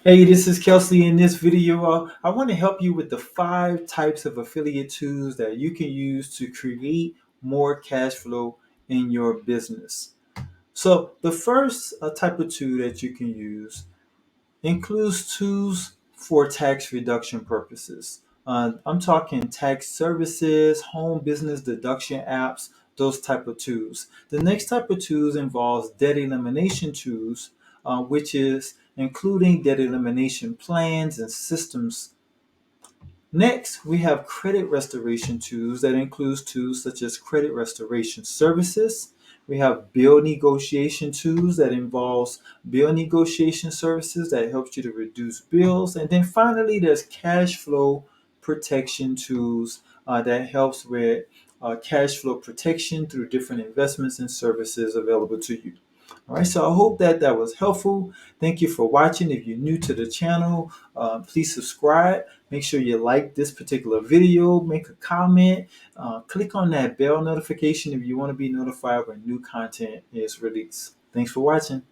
Hey, this is Kelsey. In this video, I want to help you with the 5 types of affiliate tools that you can use to create more cash flow in your business. So, the first type of tool that you can use includes tools for tax reduction purposes. I'm talking tax services, home business deduction apps, those type of tools. The next type of tools involves debt elimination tools, which is including debt elimination plans and systems. Next, we have credit restoration tools that includes tools such as credit restoration services. We have bill negotiation tools that involves bill negotiation services that helps you to reduce bills. And then finally, there's cash flow protection tools that helps with cash flow protection through different investments and services available to you. All right, so I hope that that was helpful. Thank you for watching. If you're new to the channel, please subscribe. Make sure you like this particular video, make a comment, click on that bell notification if you want to be notified when new content is released. Thanks for watching.